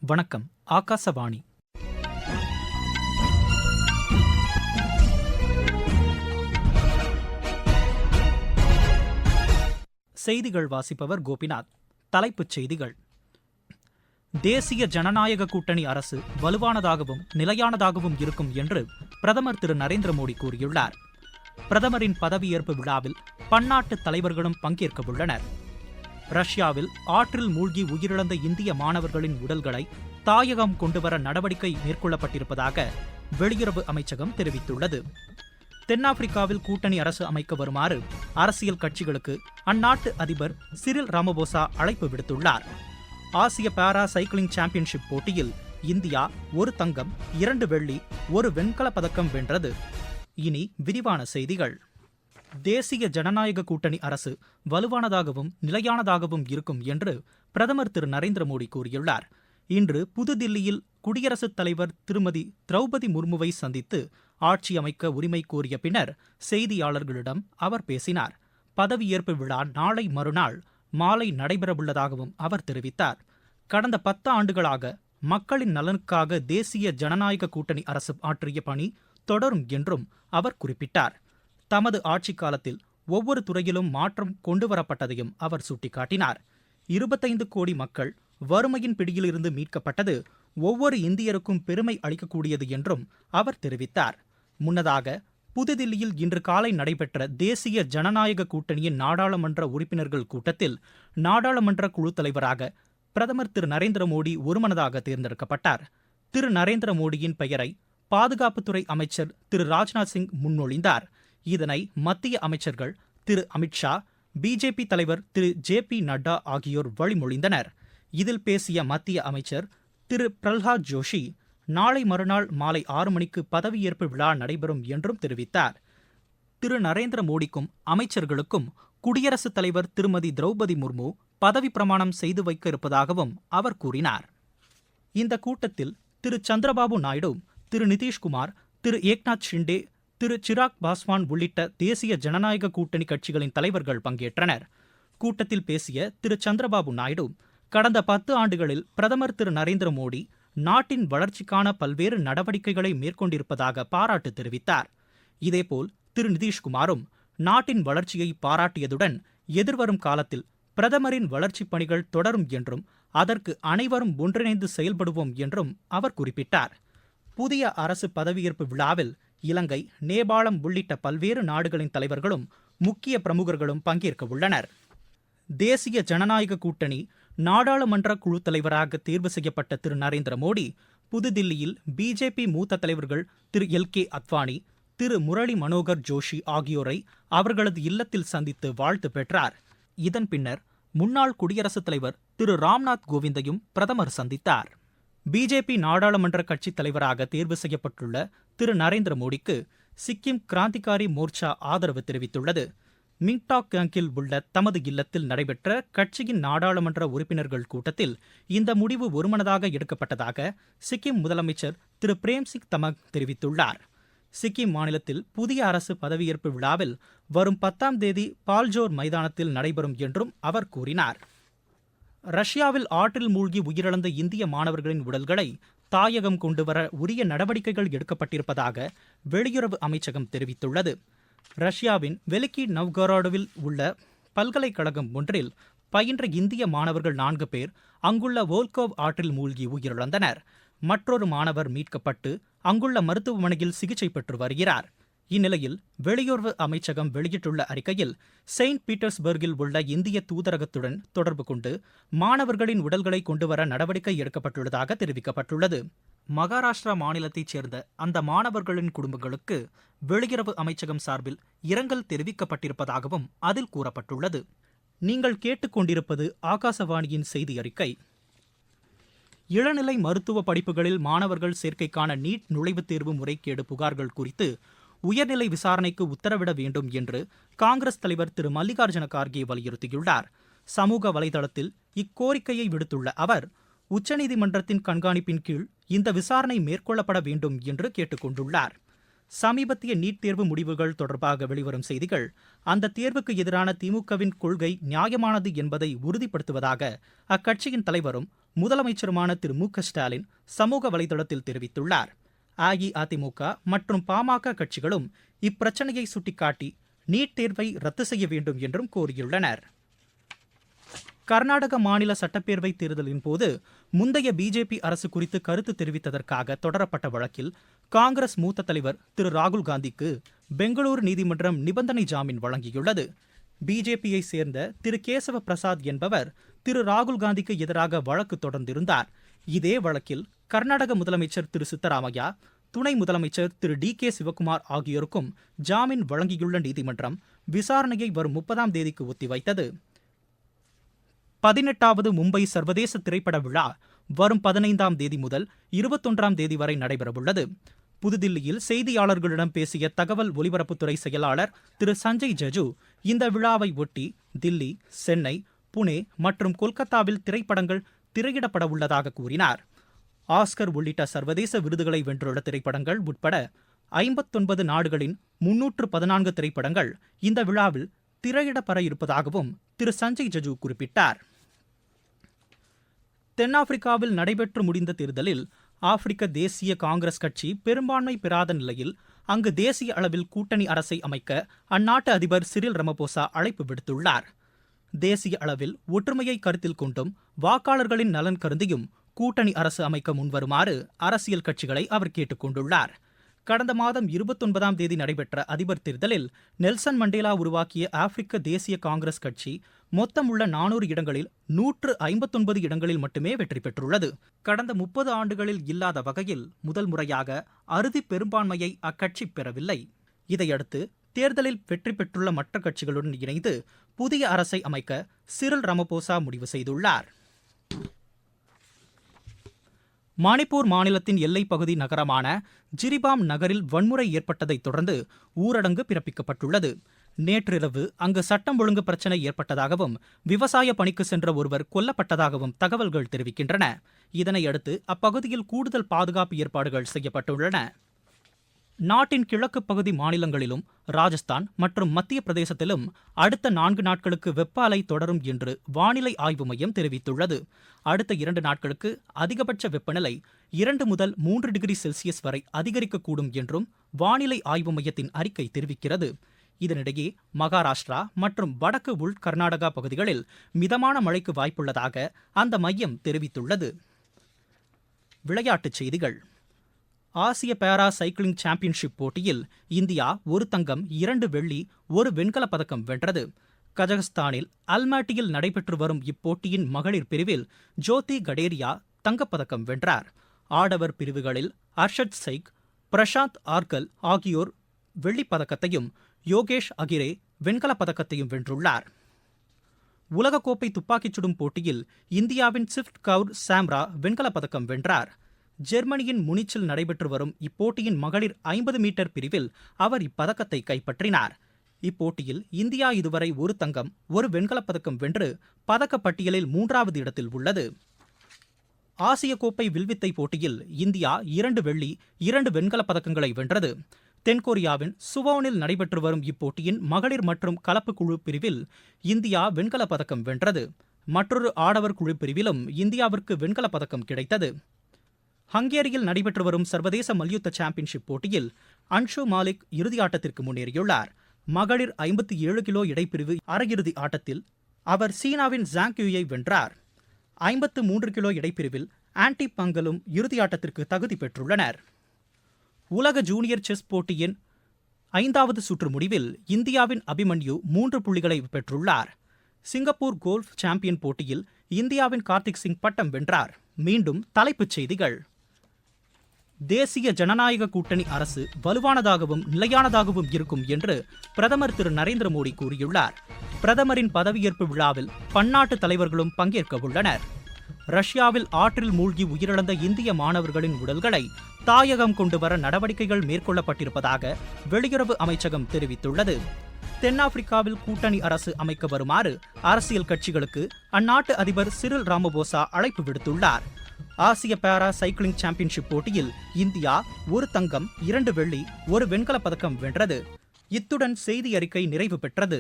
வணக்கம். ஆகாசவாணி. செய்திகள் வாசிப்பவர் கோபிநாத். தலைப்புச் செய்திகள். தேசிய ஜனநாயக கூட்டணி அரசு வலுவானதாகவும் நிலையானதாகவும் இருக்கும் என்று பிரதமர் திரு நரேந்திர மோடி கூறியுள்ளார். பிரதமரின் பதவியேற்பு விழாவில் பன்னாட்டு தலைவர்களும் பங்கேற்க உள்ளனர். ரஷ்யாவில் ஆற்றில் மூழ்கி உயிரிழந்த இந்திய மாணவர்களின் உடல்களை தாயகம் கொண்டுவர நடவடிக்கை மேற்கொள்ளப்பட்டிருப்பதாக வெளியுறவு அமைச்சகம் தெரிவித்துள்ளது. தென்னாப்பிரிக்காவில் கூட்டணி அரசு அமைக்க வருமாறு அரசியல் கட்சிகளுக்கு அந்நாட்டு அதிபர் சிரில் ராமபோசா அழைப்பு விடுத்துள்ளார். ஆசிய பாரா சைக்கிளிங் சாம்பியன்ஷிப் போட்டியில் இந்தியா 1 தங்கம் 2 வெள்ளி 1 வெண்கலப் பதக்கம் வென்றது. இனி விரிவான செய்திகள். தேசிய ஜனநாயக கூட்டணி அரசு வலுவானதாகவும் நிலையானதாகவும் இருக்கும் என்று பிரதமர் திரு நரேந்திர மோடி கூறியுள்ளார். இன்று புதுதில்லியில் குடியரசுத் தலைவர் திருமதி திரௌபதி முர்முவை சந்தித்து ஆட்சி அமைக்க உரிமை கோரிய பின்னர் செய்தியாளர்களிடம் அவர் பேசினார். பதவியேற்பு விழா நாளை மறுநாள் மாலை நடைபெறவுள்ளதாகவும் அவர் தெரிவித்தார். கடந்த 10 ஆண்டுகளாக மக்களின் நலனுக்காக தேசிய ஜனநாயக கூட்டணி அரசு ஆற்றிய பணி தொடரும் என்றும் அவர் குறிப்பிட்டார். தமது ஆட்சிக் காலத்தில் ஒவ்வொரு துறையிலும் மாற்றம் கொண்டுவரப்பட்டதையும் அவர் சுட்டிக்காட்டினார். 25 கோடி மக்கள் வறுமையின் பிடியிலிருந்து மீட்கப்பட்டது ஒவ்வொரு இந்தியருக்கும் பெருமை அளிக்கக்கூடியது என்றும் அவர் தெரிவித்தார். முன்னதாக புதுதில்லியில் இன்று காலை நடைபெற்ற தேசிய ஜனநாயக கூட்டணியின் நாடாளுமன்ற உறுப்பினர்கள் கூட்டத்தில் நாடாளுமன்ற குழு தலைவராக பிரதமர் திரு நரேந்திர மோடி ஒருமனதாக தேர்ந்தெடுக்கப்பட்டார். திரு நரேந்திர மோடியின் பெயரை பாதுகாப்புத்துறை அமைச்சர் திரு ராஜ்நாத் சிங் முன்மொழிந்தார். இதனை மத்திய அமைச்சர்கள் திரு அமித்ஷா, பிஜேபி தலைவர் திரு ஜே.பி. நட்டா ஆகியோர் வழிமொழிந்தனர். இதில் பேசிய மத்திய அமைச்சர் திரு பிரல்ஹாத் ஜோஷி, நாளை மறுநாள் மாலை 6 மணிக்கு பதவியேற்பு விழா நடைபெறும் என்றும் தெரிவித்தார். திரு நரேந்திர மோடிக்கும் அமைச்சர்களுக்கும் குடியரசுத் தலைவர் திருமதி திரௌபதி முர்மு பதவி பிரமாணம் செய்து வைக்க இருப்பதாகவும் அவர் கூறினார். இந்த கூட்டத்தில் திரு சந்திரபாபு நாயுடு, திரு நிதிஷ்குமார், திரு ஏக்நாத் ஷிண்டே, திரு சிராக் பாஸ்வான் உள்ளிட்ட தேசிய ஜனநாயக கூட்டணி கட்சிகளின் தலைவர்கள் பங்கேற்றனர். கூட்டத்தில் பேசிய திரு சந்திரபாபு நாயுடு, கடந்த 10 ஆண்டுகளில் பிரதமர் திரு நரேந்திர மோடி நாட்டின் வளர்ச்சிக்கான பல்வேறு நடவடிக்கைகளை மேற்கொண்டிருப்பதாக பாராட்டு தெரிவித்தார். இதேபோல் திரு நிதிஷ்குமாரும் நாட்டின் வளர்ச்சியை பாராட்டியதுடன் எதிர்வரும் காலத்தில் பிரதமரின் வளர்ச்சிப் பணிகள் தொடரும் என்றும் அதற்கு அனைவரும் ஒன்றிணைந்து செயல்படுவோம் என்றும் அவர் குறிப்பிட்டார். புதிய அரசு பதவியேற்பு விழாவில் இலங்கை, நேபாளம் உள்ளிட்ட பல்வேறு நாடுகளின் தலைவர்களும் முக்கிய பிரமுகர்களும் பங்கேற்க உள்ளனர். தேசிய ஜனநாயக கூட்டணி நாடாளுமன்ற குழு தலைவராக தேர்வு செய்யப்பட்ட திரு நரேந்திர மோடி புதுதில்லியில் பிஜேபி மூத்த தலைவர்கள் திரு எல்.கே. அத்வானி, திரு முரளி மனோகர் ஜோஷி ஆகியோரை அவர்களது இல்லத்தில் சந்தித்து வாழ்த்து பெற்றார். இதன் பின்னர் முன்னாள் குடியரசுத் தலைவர் திரு ராம்நாத் கோவிந்தையும் பிரதமர் சந்தித்தார். பிஜேபி நாடாளுமன்ற கட்சித் தலைவராக தேர்வு செய்யப்பட்டுள்ள திரு நரேந்திர மோடிக்கு சிக்கிம் கிராந்திகாரி மோர்ச்சா ஆதரவு தெரிவித்துள்ளது. மிங்டாக் கேங்கில் உள்ள தமது இல்லத்தில் நடைபெற்ற கட்சியின் நாடாளுமன்ற உறுப்பினர்கள் கூட்டத்தில் இந்த முடிவு ஒருமனதாக எடுக்கப்பட்டதாக சிக்கிம் முதலமைச்சர் திரு பிரேம்சிங் தமங் தெரிவித்துள்ளார். சிக்கிம் மாநிலத்தில் புதிய அரசு பதவியேற்பு விழாவில் வரும் 10ஆம் தேதி பால்ஜோர் மைதானத்தில் நடைபெறும் என்றும் அவர் கூறினார். ரஷ்யாவில் ஆற்றில் மூழ்கி உயிரிழந்த இந்திய மாணவர்களின் உடல்களை தாயகம் கொண்டுவர உரிய நடவடிக்கைகள் எடுக்கப்பட்டிருப்பதாக வெளியுறவு அமைச்சகம் தெரிவித்துள்ளது. ரஷ்யாவின் வெலிக்கி நவ்கோரோடில் உள்ள பல்கலைக்கழகம் ஒன்றில் பயின்ற இந்திய மாணவர்கள் 4 பேர் அங்குள்ள வோல்கோவ் ஆற்றில் மூழ்கி உயிரிழந்தனர். மற்றொரு மாணவர் மீட்கப்பட்டு அங்குள்ள மருத்துவமனையில் சிகிச்சை பெற்று வருகிறார். இந்நிலையில் வெளியுறவு அமைச்சகம் வெளியிட்டுள்ள அறிக்கையில் செயின்ட் பீட்டர்ஸ்பர்கில் உள்ள இந்திய தூதரகத்துடன் தொடர்பு கொண்டு மாணவர்களின் உடல்களை கொண்டுவர நடவடிக்கை எடுக்கப்பட்டுள்ளதாக தெரிவிக்கப்பட்டுள்ளது. மகாராஷ்டிரா மாநிலத்தைச் சேர்ந்த அந்த மாணவர்களின் குடும்பங்களுக்கு வெளியுறவு அமைச்சகம் சார்பில் இரங்கல் தெரிவிக்கப்பட்டிருப்பதாகவும் அதில் கூறப்பட்டுள்ளது. நீங்கள் கேட்டுக்கொண்டிருப்பது ஆகாசவாணியின் செய்தி அறிக்கை. இளநிலை மருத்துவ படிப்புகளில் மாணவர்கள் சேர்க்கைக்கான நீட் நுழைவுத் தேர்வு முறைகேடு புகார்கள் குறித்து உயர்நிலை விசாரணைக்கு உத்தரவிட வேண்டும் என்று காங்கிரஸ் தலைவர் திரு மல்லிகார்ஜுன கார்கே வலியுறுத்தியுள்ளார். சமூக வலைதளத்தில் இக்கோரிக்கையை விடுத்துள்ள அவர், உச்சநீதிமன்றத்தின் கண்காணிப்பின் கீழ் இந்த விசாரணை மேற்கொள்ளப்பட வேண்டும் என்று கேட்டுக்கொண்டுள்ளார். சமீபத்திய நீட் தேர்வு முடிவுகள் தொடர்பாக வெளிவரும் செய்திகள் அந்த தேர்வுக்கு எதிரான திமுகவின் கொள்கை நியாயமானது என்பதை உறுதிப்படுத்துவதாக அக்கட்சியின் தலைவரும் முதலமைச்சருமான திரு மு க ஸ்டாலின் சமூக வலைதளத்தில் தெரிவித்துள்ளார். அஇஅதிமுக மற்றும் பாமக கட்சிகளும் இப்பிரச்சனையை சுட்டிக்காட்டி நீட் தேர்வை ரத்து செய்ய வேண்டும் என்றும் கோரியுள்ளனர். கர்நாடக மாநில சட்டப்பேரவை தேர்தலின் போது முந்தைய பிஜேபி அரசு குறித்து கருத்து தெரிவித்ததற்காக தொடரப்பட்ட வழக்கில் காங்கிரஸ் மூத்த தலைவர் திரு ராகுல் காந்திக்கு பெங்களூரு நீதிமன்றம் நிபந்தனை ஜாமீன் வழங்கியுள்ளது. பிஜேபியை சேர்ந்த திரு கேசவ பிரசாத் என்பவர் திரு ராகுல் காந்திக்கு எதிராக வழக்கு தொடர்ந்திருந்தார். இதே வழக்கில் கர்நாடக முதலமைச்சர் திரு சித்தராமையா, துணை முதலமைச்சர் திரு டி.கே. சிவக்குமார் ஆகியோருக்கும் ஜாமீன் வழங்கியுள்ள நீதிமன்றம் விசாரணையை வரும் 30ஆம் தேதிக்கு ஒத்திவைத்தது. 18வது மும்பை சர்வதேச திரைப்பட விழா வரும் 15ஆம் தேதி முதல் 21ஆம் தேதி வரை நடைபெறவுள்ளது. புதுதில்லியில் செய்தியாளர்களிடம் பேசிய தகவல் ஒலிபரப்புத்துறை செயலாளர் திரு சஞ்சய் ஜஜு, இந்த விழாவை ஒட்டி தில்லி, சென்னை, புனே மற்றும் கொல்கத்தாவில் திரைப்படங்கள் திரையிடப்பட உள்ளதாக கூறினார். ஆஸ்கர் உள்ளிட்ட சர்வதேச விருதுகளை வென்றுள்ள திரைப்படங்கள் உட்பட 59 நாடுகளின் 314 திரைப்படங்கள் இந்த விழாவில் திரையிடப்பட இருப்பதாகவும் திரு சஞ்சய் ஜஜு குறிப்பிட்டார். தென்னாப்பிரிக்காவில் நடைபெற்று முடிந்த தேர்தலில் ஆப்பிரிக்க தேசிய காங்கிரஸ் கட்சி பெரும்பான்மை பெறாத நிலையில் அங்கு தேசிய அளவில் கூட்டணி அரசை அமைக்க அந்நாட்டு அதிபர் சிரில் ரமபோசா அழைப்பு விடுத்துள்ளார். தேசிய அளவில் ஒற்றுமையை கருத்தில் கொண்டும் வாக்காளர்களின் நலன் கருதியும் கூட்டணி அரசு அமைக்க முன்வருமாறு அரசியல் கட்சிகளை அவர் கேட்டுக் கொண்டுள்ளார். கடந்த மாதம் 29ஆம் தேதி நடைபெற்ற அதிபர் தேர்தலில் நெல்சன் மண்டேலா உருவாக்கிய ஆப்பிரிக்க தேசிய காங்கிரஸ் கட்சி மொத்தம் உள்ள 400 இடங்களில் 159 இடங்களில் மட்டுமே வெற்றி பெற்றுள்ளது. கடந்த 30 ஆண்டுகளில் இல்லாத வகையில் முதல் முறையாக அறுதி பெரும்பான்மையை அக்கட்சி பெறவில்லை. இதையடுத்து தேர்தலில் வெற்றி பெற்றுள்ள மற்ற கட்சிகளுடன் இணைந்து புதிய அரசை அமைக்க சிரில் ரமபோசா முடிவு செய்துள்ளார். மணிப்பூர் மாநிலத்தின் எல்லைப் பகுதி நகரமான ஜிரிபாம் நகரில் வன்முறை ஏற்பட்டதைத் தொடர்ந்து ஊரடங்கு பிறப்பிக்கப்பட்டுள்ளது. நேற்றிரவு அங்கு சட்டம் ஒழுங்கு பிரச்சினை ஏற்பட்டதாகவும் விவசாய பணிக்கு சென்ற ஒருவர் கொல்லப்பட்டதாகவும் தகவல்கள் தெரிவிக்கின்றன. இதனையடுத்து அப்பகுதியில் கூடுதல் பாதுகாப்பு ஏற்பாடுகள் செய்யப்பட்டுள்ளன. நாட்டின் கிழக்கு பகுதி மாநிலங்களிலும் ராஜஸ்தான் மற்றும் மத்திய பிரதேசத்திலும் அடுத்த 4 நாட்களுக்கு வெப்ப அலை தொடரும் என்று வானிலை ஆய்வு மையம் தெரிவித்துள்ளது. அடுத்த 2 நாட்களுக்கு அதிகபட்ச வெப்பநிலை 2 முதல் 3 டிகிரி செல்சியஸ் வரை அதிகரிக்கக்கூடும் என்றும் வானிலை ஆய்வு மையத்தின் அறிக்கை தெரிவிக்கிறது. இதனிடையே மகாராஷ்டிரா மற்றும் வடக்கு உள் கர்நாடகா பகுதிகளில் மிதமான மழைக்கு வாய்ப்புள்ளதாக அந்த மையம் தெரிவித்துள்ளது. விளையாட்டுச் செய்திகள். ஆசிய பாரா சைக்கிளிங் சாம்பியன்ஷிப் போட்டியில் இந்தியா 1 தங்கம், 2 வெள்ளி, 1 வெண்கலப் பதக்கம் வென்றது. கஜகஸ்தானில் அல்மாட்டியில் நடைபெற்று வரும் இப்போட்டியின் மகளிர் பிரிவில் ஜோதி கடேரியா தங்கப்பதக்கம் வென்றார். ஆடவர் பிரிவுகளில் அர்ஷத் சைக், பிரசாந்த் ஆர்கல் ஆகியோர் வெள்ளிப் பதக்கத்தையும் யோகேஷ் அகிரே வெண்கலப் பதக்கத்தையும் வென்றுள்ளார். உலகக்கோப்பை துப்பாக்கிச் சுடும் போட்டியில் இந்தியாவின் சிஃப்ட் கவுர் சாம்ரா வெண்கலப் பதக்கம் வென்றார். ஜெர்மனியின் முனிச்சில் நடைபெற்று வரும் இப்போட்டியின் மகளிர் 50 மீட்டர் பிரிவில் அவர் இப்பதக்கத்தை கைப்பற்றினார். இப்போட்டியில் இந்தியா இதுவரை 1 தங்கம், 1 வெண்கலப் பதக்கம் வென்று பதக்கப் பட்டியலில் 3வது இடத்தில் உள்ளது. ஆசிய கோப்பை வில்வித்தை போட்டியில் இந்தியா 2 வெள்ளி, 2 வெண்கலப் பதக்கங்களை வென்றது. தென்கொரியாவின் சுவோனில் நடைபெற்று வரும் இப்போட்டியின் மகளிர் மற்றும் கலப்பு குழு பிரிவில் இந்தியா வெண்கலப் பதக்கம் வென்றது. மற்றொரு ஆடவர் குழு பிரிவிலும் இந்தியாவிற்கு வெண்கலப் பதக்கம் கிடைத்தது. ஹங்கேரியில் நடைபெற்று வரும் சர்வதேச மல்யுத்த சாம்பியன்ஷிப் போட்டியில் அன்ஷு மாலிக் இறுதியாட்டத்திற்கு முன்னேறியுள்ளார். மகளிர் 57 கிலோ இடைப்பிரிவு அரையிறுதி ஆட்டத்தில் அவர் சீனாவின் ஜாங் யூயை வென்றார். 53 கிலோ இடைப்பிரிவில் ஆன்டி பங்கலும் இறுதியாட்டத்திற்கு தகுதி பெற்றுள்ளனர். உலக ஜூனியர் செஸ் போட்டியின் 5வது சுற்று முடிவில் இந்தியாவின் அபிமன்யு 3 புள்ளிகளை பெற்றுள்ளார். சிங்கப்பூர் கோல்ஃப் சாம்பியன் போட்டியில் இந்தியாவின் கார்த்திக் சிங் பட்டம் வென்றார். மீண்டும் தலைப்புச் செய்திகள். தேசிய ஜனநாயக கூட்டணி அரசு வலுவானதாகவும் நிலையானதாகவும் இருக்கும் என்று பிரதமர் திரு நரேந்திர மோடி கூறியுள்ளார். பிரதமரின் பதவியேற்பு விழாவில் பன்னாட்டு தலைவர்களும் பங்கேற்க உள்ளனர். ரஷ்யாவில் ஆற்றில் மூழ்கி உயிரிழந்த இந்திய மாணவர்களின் உடல்களை தாயகம் கொண்டு வர நடவடிக்கைகள் மேற்கொள்ளப்பட்டிருப்பதாக வெளியுறவு அமைச்சகம் தெரிவித்துள்ளது. தென்னாப்பிரிக்காவில் கூட்டணி அரசு அமைக்க வருமாறு அரசியல் கட்சிகளுக்கு அந்நாட்டு அதிபர் சிரில் ராமபோசா அழைப்பு விடுத்துள்ளார். ஆசிய பாரா சைக்கிளிங் சாம்பியன்ஷிப் போட்டியில் இந்தியா 1 தங்கம், 2 வெள்ளி, 1 வெண்கலப் பதக்கம் வென்றது. இத்துடன் செய்தி அறிக்கை நிறைவு பெற்றது.